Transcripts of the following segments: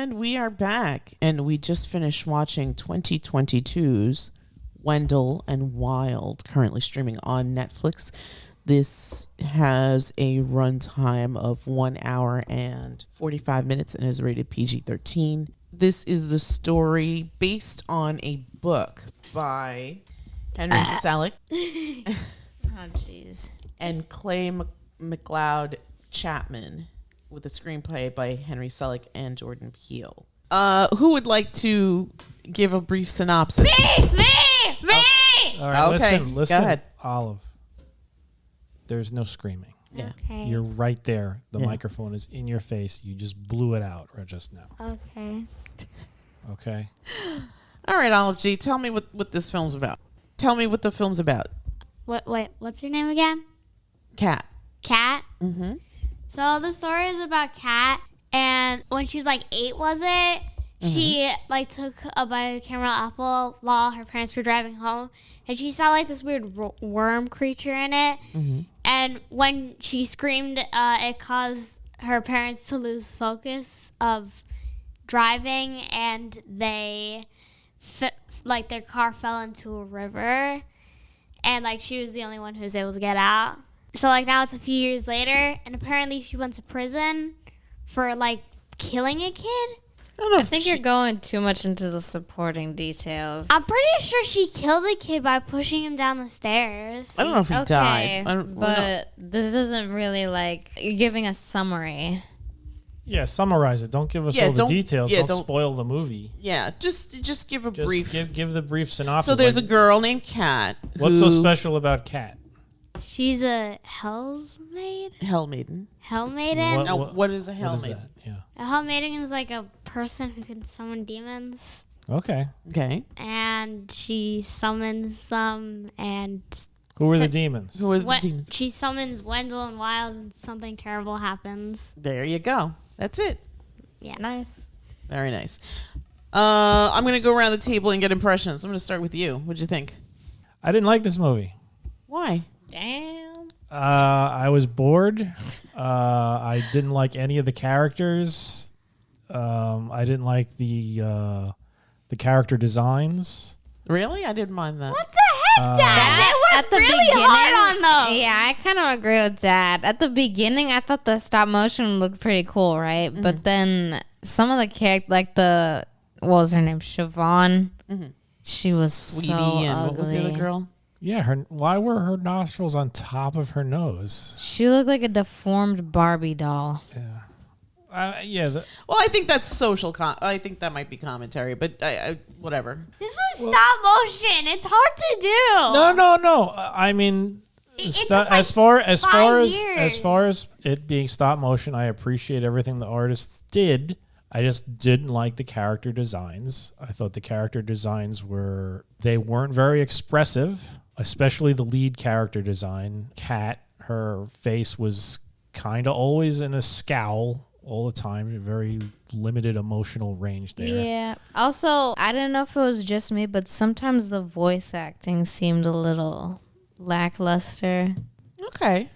And we are back, and we just finished watching 2022's Wendell and Wild, currently streaming on Netflix. This has a runtime of 1 hour and 45 minutes and is rated PG-13. This is the story based on a book by Henry Selick. Oh, jeez. And Clay McLeod Chapman, with a screenplay by Henry Selick and Jordan Peele. Who would like to give a brief synopsis? Me! All right, Okay, listen, go ahead. Olive. There's no screaming. Yeah. Okay. You're right there. The Yeah. microphone is in your face. You just blew it out right just now. Okay. Okay? All right, Olive G, tell me what this film's about. Tell me what the film's about. Wait, what's her name again? Kat. Kat? Mm-hmm. So the story is about Kat, and when she was like 8, was it? She like took a bicameral apple while her parents were driving home, and she saw like this weird worm creature in it. And when she screamed, it caused her parents to lose focus of driving, and they like their car fell into a river, and like she was the only one who was able to get out. So like now it's a few years later, and apparently she went to prison for like killing a kid. I think you're going too much into the supporting details. I'm pretty sure she killed a kid by pushing him down the stairs. I don't know if he died. But this isn't really like you're giving a summary. Yeah, summarize it. Don't give us all the details. Don't spoil the movie. Yeah, just give a Just brief. give the brief synopsis. So there's a girl named Kat. What's so special about Kat? She's a Hell's Maid? Hell Maiden. Hell Maiden? Now, what is a Hell What is Maiden? that? Yeah. A Hell Maiden is like a person who can summon demons. Okay. Okay. And she summons them, and Who are the demons? Who are the demons? she summons Wendell and Wild, and something terrible happens. There you go. That's it. Yeah. Nice. Very nice. I'm going to go around the table and get impressions. I'm going to start with you. What'd you think? I didn't like this movie. Why? Damn. I was bored. I didn't like any of the characters. I didn't like the character designs. Really? I didn't mind that. What the heck, Dad? They worked really hard on those. Yeah, I kind of agree with that. At the beginning, I thought the stop motion looked pretty cool, right? But then some of the characters, like what was her name? Siobhan. She was Sweetie so and ugly. what was the other girl? Yeah, why were her nostrils on top of her nose? She looked like a deformed Barbie doll. Well, I think that's social. I think that might be commentary, but whatever. This was stop motion. It's hard to do. No. I mean, It took, as far as 5 it being stop motion, I appreciate everything the artists did. I just didn't like the character designs. I thought the character designs weren't very expressive, especially the lead character design. Kat, her face was kind of always in a scowl all the time, a very limited emotional range there. Yeah. Also, I don't know if it was just me, but sometimes the voice acting seemed a little lackluster. Okay.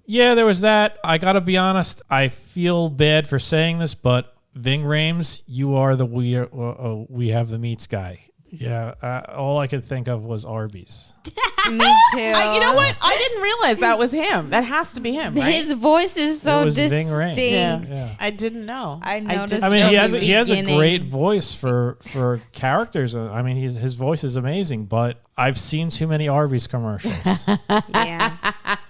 Yeah, there was that. I got to be honest. I feel bad for saying this, but Ving Rhames, you are the we have the meats guy. Yeah, all I could think of was Arby's. Me too. You know what? I didn't realize that was him. That has to be him, right? His voice is so It was Ving Rhames. distinct. Yeah. I didn't know. I noticed. I mean, from he has a beginning. great voice for characters. I mean, his voice is amazing, but I've seen too many Arby's commercials. Yeah,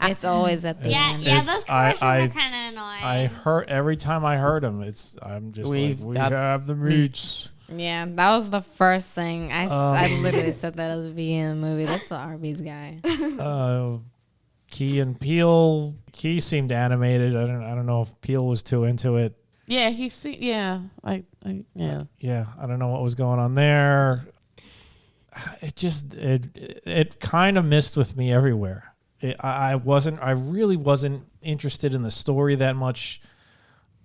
it's always at the end. Yeah, those commercials I are kind of annoying. Every time I heard him, I'm just we have the meats. Yeah, that was the first thing. I literally said that at the beginning of the movie. That's the Arby's guy. Key and Peele. Key seemed animated. I don't know if Peele was too into it. Yeah, yeah. Yeah, I don't know what was going on there. It kind of missed with me everywhere. I really wasn't interested in the story that much.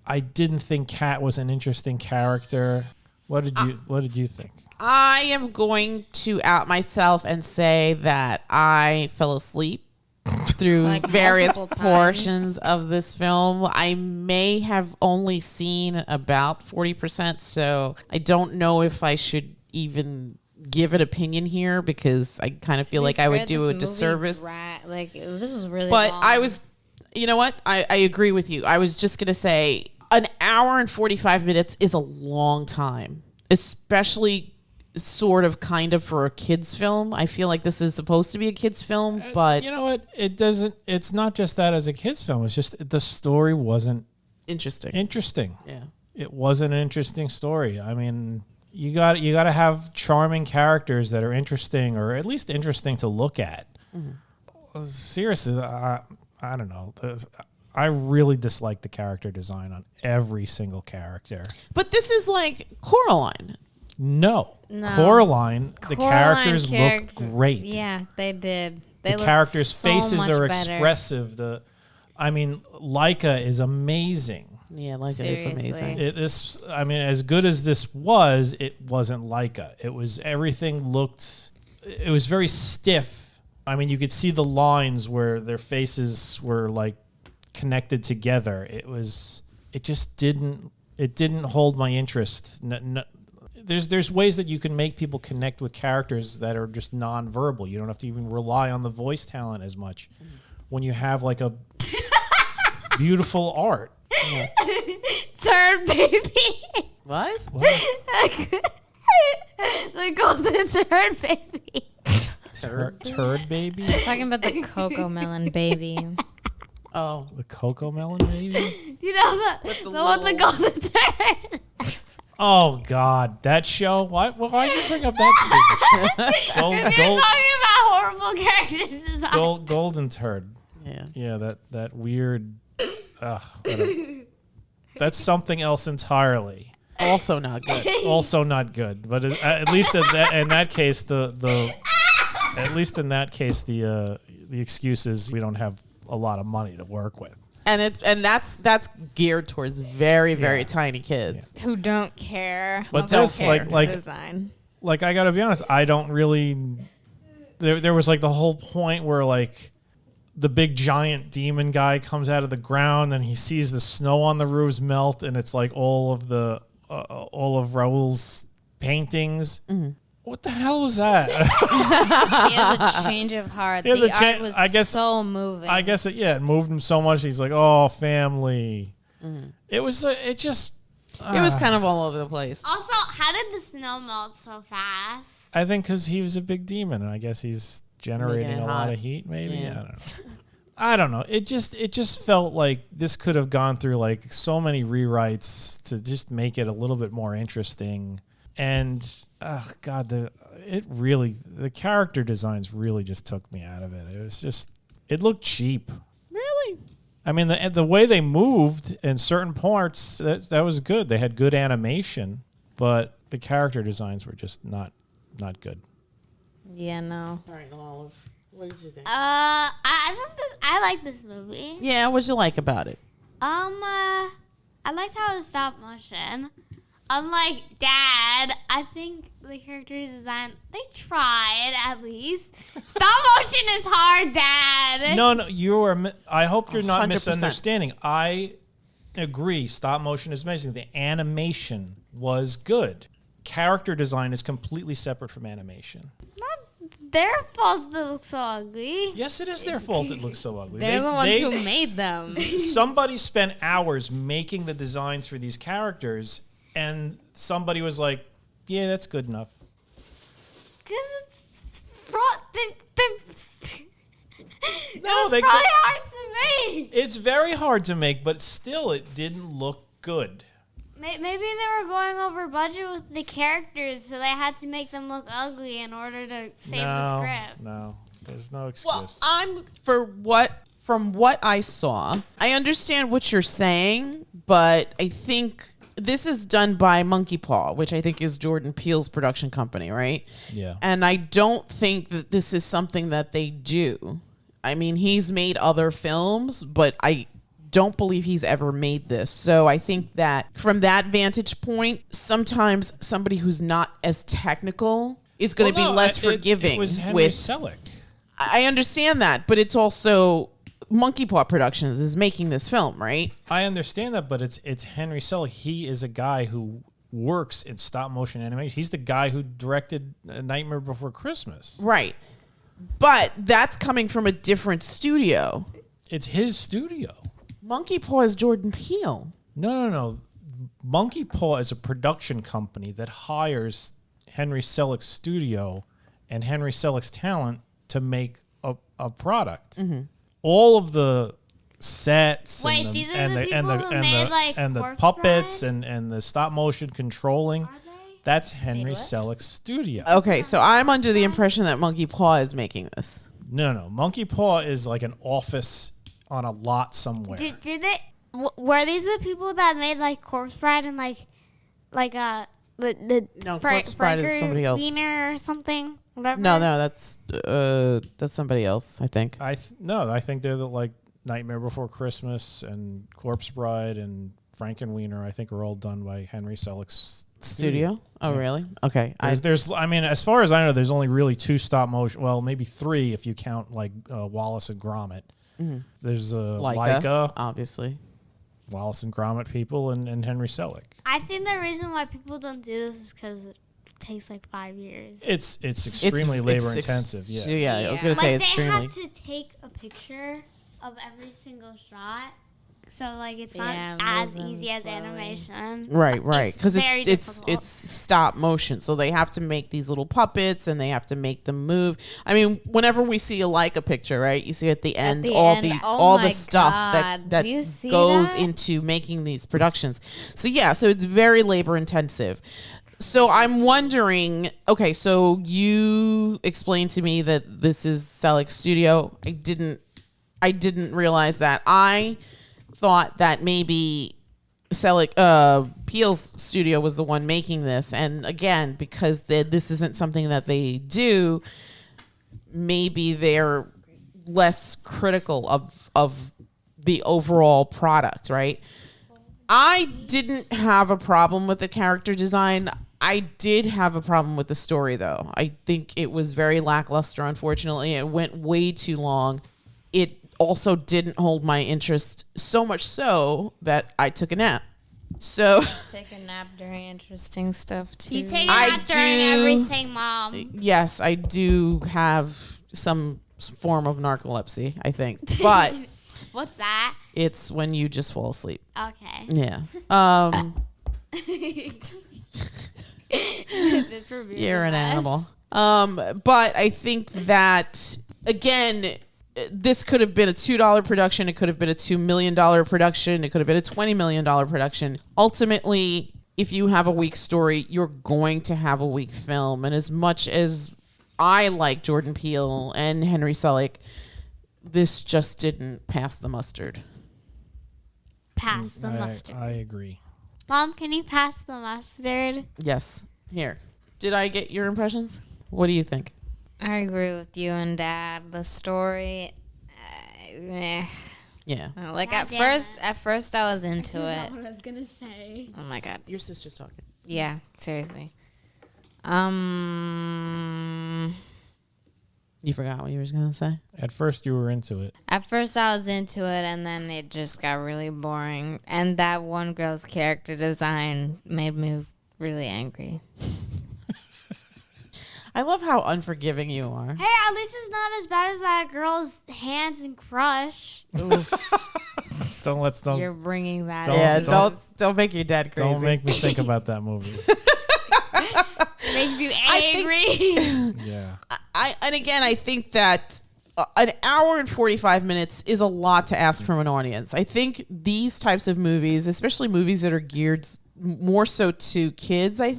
I didn't think Kat was an interesting character. What did you think? I am going to out myself and say that I fell asleep through Like various multiple times. portions of this film. I may have only seen about 40%, so I don't know if I should even give an opinion here because I kind of feel like I would do a disservice. This is really But long. I was, you know what? I agree with you. I was just going to say an hour and 45 minutes is a long time, especially sort of kind of for a kid's film. I feel like this is supposed to be a kid's film, but You know what? It's not just that as a kid's film. It's just the story wasn't interesting. Yeah. It wasn't an interesting story. I mean, you got to have charming characters that are interesting, or at least interesting to look at. Seriously, I don't know. I really dislike the character design on every single character. But this is like Coraline. No. No. Coraline, the Coraline characters look great. Yeah, they did. They The looked characters' so faces much are better. expressive. Laika is amazing. Yeah, like it is Seriously. amazing. As good as this was, it wasn't Laika. It was it was very stiff. I mean, you could see the lines where their faces were like connected together. It just didn't hold my interest. There's ways that you can make people connect with characters that are just nonverbal. You don't have to even rely on the voice talent as much when you have like a beautiful art. Yeah. Turd baby. What? The golden turd baby. Turd baby? Talking about the Cocoa Melon baby. Oh. The Cocoa Melon baby? You know the one with the golden turd. Oh God, that show! Why'd you bring up that stupid show? You're talking about horrible character design. Golden turd. Yeah. Yeah, that weird. That's something else entirely. Also not good. Also not good. But at least in that case, the excuse is we don't have a lot of money to work with. And that's geared towards very, very tiny kids. Who don't care. But about this, like- character design. Like, I gotta be honest, I don't really. There was like the whole point where like the big giant demon guy comes out of the ground and he sees the snow on the roofs melt, and it's like all of Raoul's paintings. What the hell was that? He has a change of heart. He has The a art was so moving. I guess it moved him so much. He's like, oh, family. It was it just. It was kind of all over the place. Also, how did the snow melt so fast? I think because he was a big demon, and I guess he's generating Making it a lot hot. of heat. Maybe Yeah. I don't know. It just felt like this could have gone through like so many rewrites to just make it a little bit more interesting. And God, the character designs really just took me out of it. It looked cheap. Really? I mean, the way they moved in certain parts, that was good. They had good animation, but the character designs were just not good. Yeah, no. All right, Olive. What did you think? I like this movie. Yeah, what'd you like about it? I liked how it was stop motion. Unlike Dad, I think the character design, they tried at least. Stop motion is hard, Dad. No, I hope you're not 100%. misunderstanding. I agree. Stop motion is amazing. The animation was good. Character design is completely separate from animation. Not their fault they look so ugly. Yes, it is their fault it looks so ugly. They're the ones who made them. Somebody spent hours making the designs for these characters, and somebody was like, yeah, that's good enough. Because No, it's probably hard to make. It's very hard to make, but still, it didn't look good. Maybe they were going over budget with the characters, so they had to make them look ugly in order to save the script. No, there's no excuse. Well, from what I saw, I understand what you're saying, but I think this is done by Monkey Paw, which I think is Jordan Peele's production company, right? Yeah. And I don't think that this is something that they do. I mean, he's made other films, but I don't believe he's ever made this. So I think that from that vantage point, sometimes somebody who's not as technical is going to be less forgiving. It was Henry with Selick. I understand that, but it's also Monkey Paw Productions is making this film, right? I understand that, but it's Henry Selick. He is a guy who works in stop motion animation. He's the guy who directed Nightmare Before Christmas. Right. But that's coming from a different studio. It's his studio. Monkey Paw is Jordan Peele. No. Monkey Paw is a production company that hires Henry Selick's studio and Henry Selick's talent to make a product. Mm-hmm. All of the sets Wait, and these are the people who made, like, the Corpse puppets Bride? and the stop motion controlling. Are they? That's Henry Selick's studio. Okay, so I'm under the impression that Monkey Paw is making this. No. Monkey Paw is like an office on a lot somewhere. Did they? Were these the people that made like Corpse Bride and like the No, Corpse Bride is somebody else. Wiener or something? Whatever. No, that's somebody else, I think. I think they're the like Nightmare Before Christmas and Corpse Bride and Frankenweenie. I think are all done by Henry Selick's Studio? Oh, Yeah. really? Okay. There's I mean, as far as I know, there's only really 2 stop motion. Well, maybe 3 if you count like Wallace and Gromit. Mm-hmm. There's Leica, obviously. Wallace and Gromit people, and Henry Selick. I think the reason why people don't do this is because it takes like 5 years. It's extremely labor intensive. Yeah. I was gonna say Like they extremely. have to take a picture of every single shot, so like it's not Yeah, as moving easy as slowly. animation. Right, because very it's difficult. stop motion, so they have to make these little puppets and they have to make them move. I mean, whenever we see a Leica picture, right, you see at the end the all end, the oh all my the stuff God, that do you see goes that? into making these productions. So it's very labor intensive. So I'm wondering, okay, so you explained to me that this is Selick's studio. I didn't realize that. I thought that maybe Peele's studio was the one making this, and again, because this isn't something that they do, maybe they're less critical of the overall product, right? I didn't have a problem with the character design. I did have a problem with the story, though. I think it was very lackluster, unfortunately. It went way too long. It also didn't hold my interest, so much so that I took a nap. So Take a nap during interesting stuff too. You take a I nap during do- everything, Mom. yes, I do have some form of narcolepsy, I think. But What's that? it's when you just fall asleep. Okay. Yeah. This review You're an is animal. But I think that, again, this could have been a $2 production. It could have been a $2 million production. It could have been a $20 million production. Ultimately, if you have a weak story, you're going to have a weak film. And as much as I like Jordan Peele and Henry Selick, this just didn't pass the mustard. Pass the mustard. I agree. Mom, can you pass the mustard? Yes. Here. Did I get your impressions? What do you think? I agree with you and Dad. The story, Yeah. like God at damn first I was into it. what I was gonna say. Oh my God. Your sister's talking. Yeah, seriously. You forgot what you were going to say? At first, you were into it. At first I was into it, and then it just got really boring. And that one girl's character design made me really angry. I love how unforgiving you are. Hey, at least it's not as bad as that girl's hands in Crush. Don't You're bringing that. Don't- Yeah, don't- don't make your dad crazy. don't make me think about that movie. Makes you I think- angry. Yeah. I think that an hour and 45 minutes is a lot to ask from an audience. I think these types of movies, especially movies that are geared more so to kids, I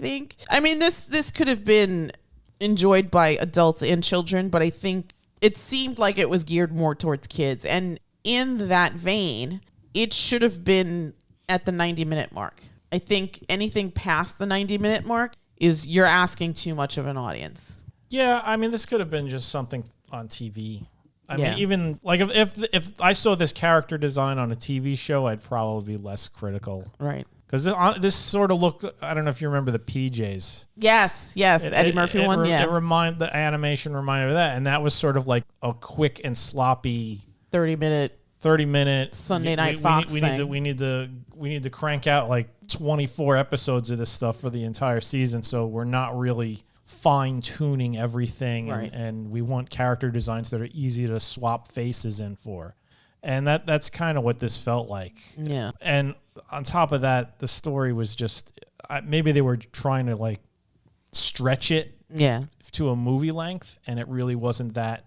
mean, this could have been enjoyed by adults and children, but I think it seemed like it was geared more towards kids. And in that vein, it should have been at the 90-minute mark. I think anything past the 90-minute mark is you're asking too much of an audience. Yeah, I mean, this could have been just something on TV. I Yeah. mean, even like if I saw this character design on a TV show, I'd probably be less critical. Right. Because this sort of looked, I don't know if you remember the PJs. Yes, the Eddie Murphy one. The animation reminded me of that. And that was sort of like a quick and sloppy 30-minute Sunday night Fox thing. We need to crank out like 24 episodes of this stuff for the entire season. So we're not really fine tuning everything. Right. And we want character designs that are easy to swap faces in for. And that's kind of what this felt like. Yeah. And on top of that, the story was just maybe they were trying to like stretch it to a movie length, and it really wasn't that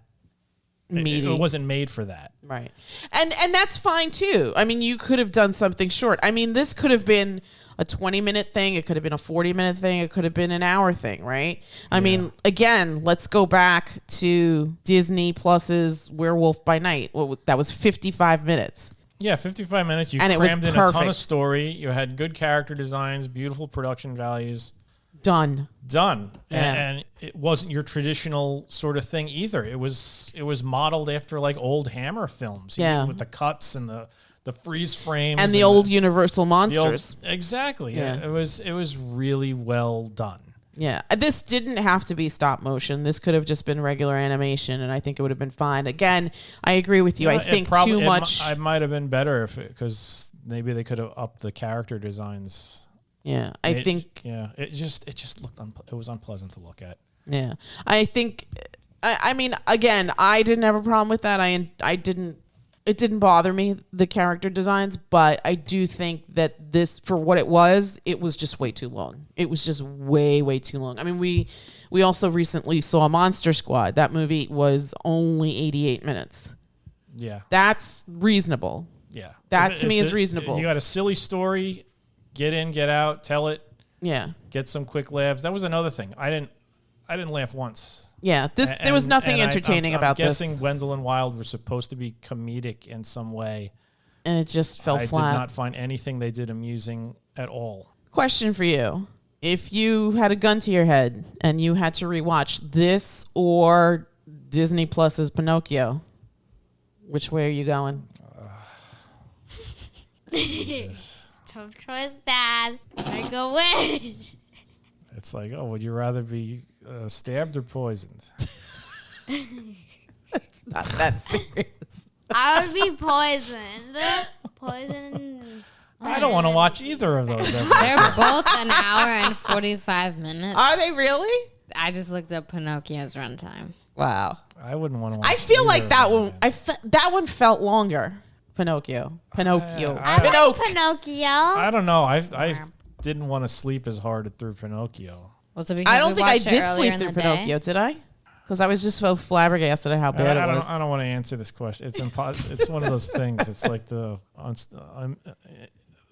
meaty. It wasn't made for that. Right. And that's fine too. I mean, you could have done something short. I mean, this could have been a 20-minute thing. It could have been a 40-minute thing. It could have been an hour thing, right? I mean, again, let's go back to Disney Plus's Werewolf by Night. That was 55 minutes. Yeah, 55 minutes. You and crammed in a ton of story. You had good character designs, beautiful production values. Done. Yeah. And it wasn't your traditional sort of thing either. It was modeled after like old Hammer films. With the cuts and the freeze frames and the old Universal monsters. Exactly. Yeah. It was really well done. Yeah. This didn't have to be stop motion. This could have just been regular animation, and I think it would have been fine. Again, I agree with you. I think too much. I might have been better because maybe they could have upped the character designs. Yeah, I think. Yeah, it just looked. It was unpleasant to look at. Yeah, I think. I mean, again, I didn't have a problem with that. I didn't. It didn't bother me, the character designs, but I do think that this, for what it was just way too long. It was just way, way too long. I mean, we also recently saw Monster Squad. That movie was only 88 minutes. Yeah. That's reasonable. Yeah. That to me is reasonable. You got a silly story, get in, get out, tell it. Yeah. Get some quick laughs. That was another thing. I didn't laugh once. Yeah, there was nothing entertaining about this. I'm guessing Wendell and Wild were supposed to be comedic in some way. And it just fell flat. I did not find anything they did amusing at all. Question for you. If you had a gun to your head and you had to rewatch this or Disney Plus's Pinocchio, which way are you going? Tough choice, Dad. I go with. It's like, would you rather be stabbed or poisoned? It's not that serious. I would be poisoned. Poisoned. I don't want to watch either of those. They're both an hour and 45 minutes. Are they really? I just looked up Pinocchio's runtime. Wow. I wouldn't want to watch. I feel like that one. That one felt longer. Pinocchio. I like Pinocchio. I don't know. I didn't want to sleep as hard through Pinocchio. Was it because I don't think I did sleep through Pinocchio, did I? Because I was just so flabbergasted at how bad it was. I don't want to answer this question. It's it's one of those things. It's like the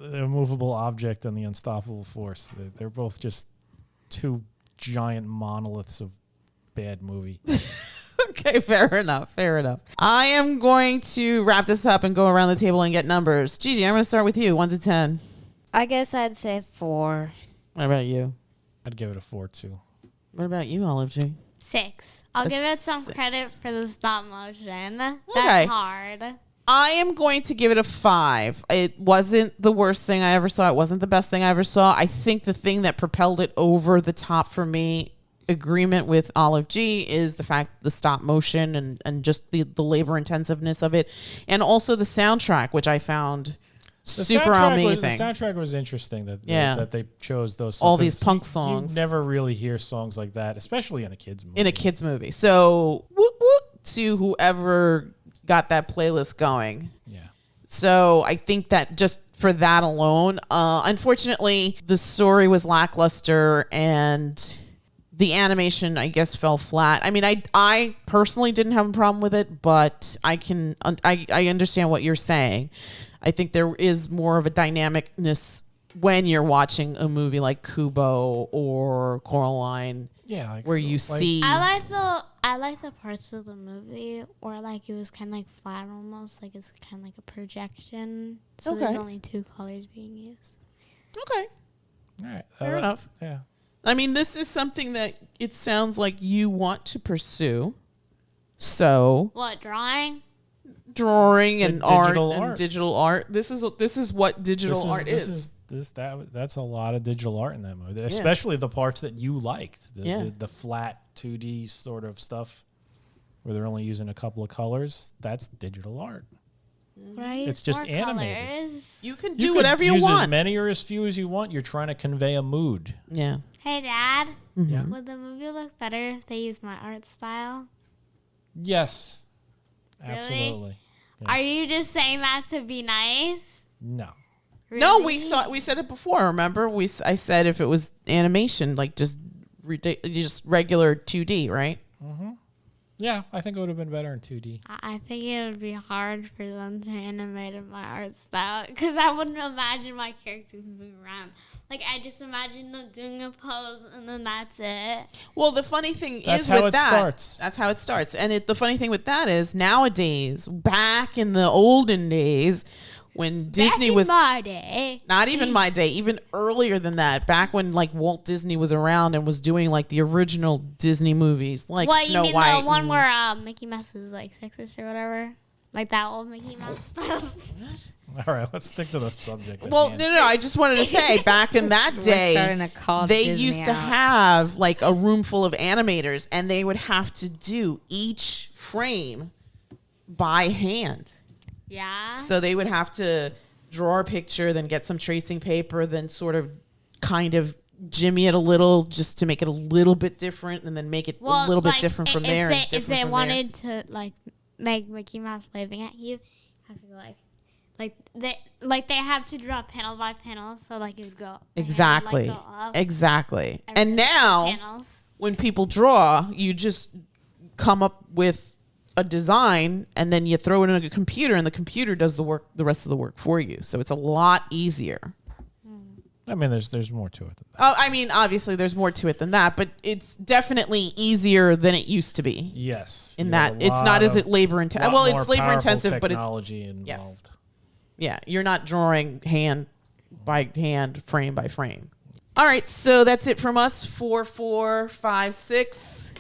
immovable object and the unstoppable force. They're both just two giant monoliths of bad movie. Okay, fair enough. I am going to wrap this up and go around the table and get numbers. Gigi, I'm going to start with you, 1 to 10. I guess I'd say 4. What about you? I'd give it a 4 too. What about you, Olive G? 6. I'll give it some credit for the stop motion. Okay. That's hard. I am going to give it a 5. It wasn't the worst thing I ever saw. It wasn't the best thing I ever saw. I think the thing that propelled it over the top for me, agreement with Olive G, is the fact the stop motion and just the labor intensiveness of it, and also the soundtrack, which I found super amazing. The soundtrack was interesting that they chose those songs. All these punk songs. You never really hear songs like that, especially in a kid's movie. So whoop whoop to whoever got that playlist going. Yeah. So I think that just for that alone, unfortunately, the story was lackluster and the animation, I guess, fell flat. I mean, I personally didn't have a problem with it, but I understand what you're saying. I think there is more of a dynamicness when you're watching a movie like Kubo or Coraline, where you see. I like the parts of the movie where like it was kind of like flat, almost like it's kind of like a projection. So there's only 2 colors being used. Okay. All right. Fair enough. Yeah. I mean, this is something that it sounds like you want to pursue. So what, drawing and art and digital art. This is what digital art is. that's a lot of digital art in that movie, especially the parts that you liked, the flat 2D sort of stuff where they're only using a couple of colors. That's digital art. Right? It's just More animated. colors. You can do whatever you want. Use as many or as few as you want. You're trying to convey a mood. Yeah. Hey, Dad. Yeah. Would the movie look better if they used my art style? Yes. Really? Absolutely. Yes. Are you just saying that to be nice? No. No, Really? we said it before. Remember, I said if it was animation, like just regular 2D, right? Mm-hmm. Yeah, I think it would have been better in 2D. I think it would be hard for them to animate in my art style because I wouldn't imagine my characters moving around. Like, I just imagine them doing a pose and then that's it. Well, the funny thing That's is how with it that, starts. that's how it starts. And the funny thing with that is nowadays, back in the olden days, when Disney was my day. not even my day, even earlier than that, back when like Walt Disney was around and was doing like the original Disney movies, like What, Snow you mean White. the one and- where Mickey Mouse is like sexist or whatever? Like that old Mickey Mouse? All right, let's stick to the subject. at Well, hand. no. I just wanted to say, back in that We're starting day, to call they Disney used to out. have like a room full of animators, and they would have to do each frame by hand. Yeah. So they would have to draw a picture, then get some tracing paper, then sort of kind of jimmy it a little just to make it a little bit different, and then make it a little bit different from there. and If different they from wanted to like make Mickey Mouse waving at you, have to go they have to draw panel by panel, so like it would go the hand exactly, would, like, go up exactly. every And now panels. when people draw, you just come up with a design and then you throw it in a computer, and the computer does the rest of the work for you. So it's a lot easier. I mean, there's more to it than that. Oh, I mean, obviously there's more to it than that, but it's definitely easier than it used to be. Yes. In you that have a it's not lot as of- labor intensive. lot Well, more it's labor powerful intensive, but it's technology involved. yes. Yeah, you're not drawing hand by hand, frame by frame. All right, so that's it from us. 4, 4, 5, 6.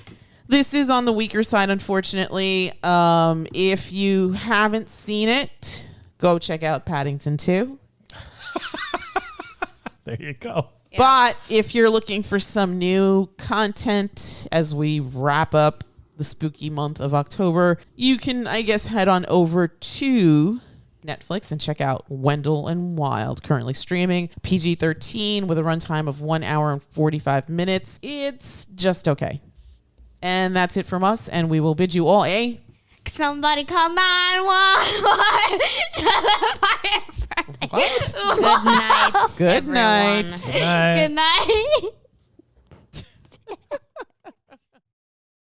This is on the weaker side, unfortunately. If you haven't seen it, go check out Paddington 2. There you go. But if you're looking for some new content as we wrap up the spooky month of October, you can, I guess, head on over to Netflix and check out Wendell and Wild, currently streaming. PG-13 with a runtime of 1 hour and 45 minutes. It's just okay. And that's it from us, and we will bid you all a... Somebody call 911 to the fire What? Good night. Good everyone. night. Good night. Good night.